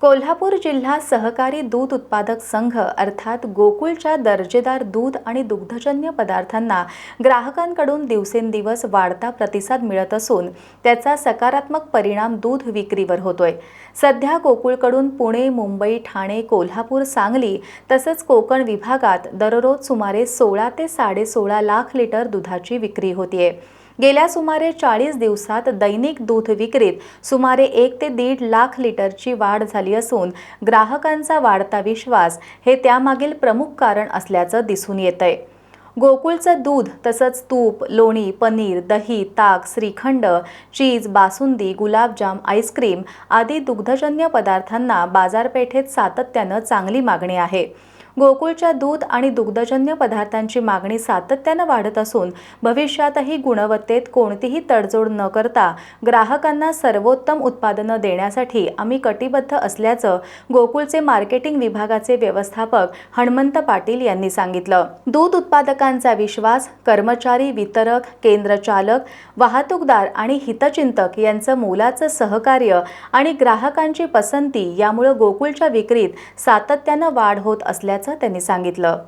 कोल्हापूर जिल्हा सहकारी दूध उत्पादक संघ अर्थात गोकुळच्या दर्जेदार दूध आणि दुग्धजन्य पदार्थांना ग्राहकांकडून दिवसेंदिवस वाढता प्रतिसाद मिळत असून त्याचा सकारात्मक परिणाम दूध विक्रीवर होतोय। सध्या गोकुळकडून पुणे, मुंबई, ठाणे, कोल्हापूर, सांगली तसंच कोकण विभागात दररोज सुमारे 16 ते 16.5 लाख लिटर दुधाची विक्री होतीये। गेल्या सुमारे 40 दिवसात दैनिक दूध विक्रीत सुमारे 1 ते 1.5 लाख लिटरची वाढ झाली असून ग्राहकांचा वाढता विश्वास हे त्यामागील प्रमुख कारण असल्याचं दिसून येतंय। गोकुळचं दूध तसंच तूप, लोणी, पनीर, दही, ताक, श्रीखंड, चीज, बासुंदी, गुलाबजाम, आईस्क्रीम आदी दुग्धजन्य पदार्थांना बाजारपेठेत सातत्यानं चांगली मागणी आहे। गोकुळच्या दूध आणि दुग्धजन्य पदार्थांची मागणी सातत्यानं वाढत असून भविष्यातही गुणवत्तेत कोणतीही तडजोड न करता ग्राहकांना सर्वोत्तम उत्पादनं देण्यासाठी आम्ही कटिबद्ध असल्याचं गोकुळचे मार्केटिंग विभागाचे व्यवस्थापक हणमंत पाटील यांनी सांगितलं। दूध उत्पादकांचा विश्वास, कर्मचारी, वितरक, केंद्रचालक, वाहतूकदार आणि हितचिंतक यांचं मोलाचं सहकार्य आणि ग्राहकांची पसंती यामुळे गोकुळच्या विक्रीत सातत्यानं वाढ होत असल्याचं त्यांनी सांगितलं।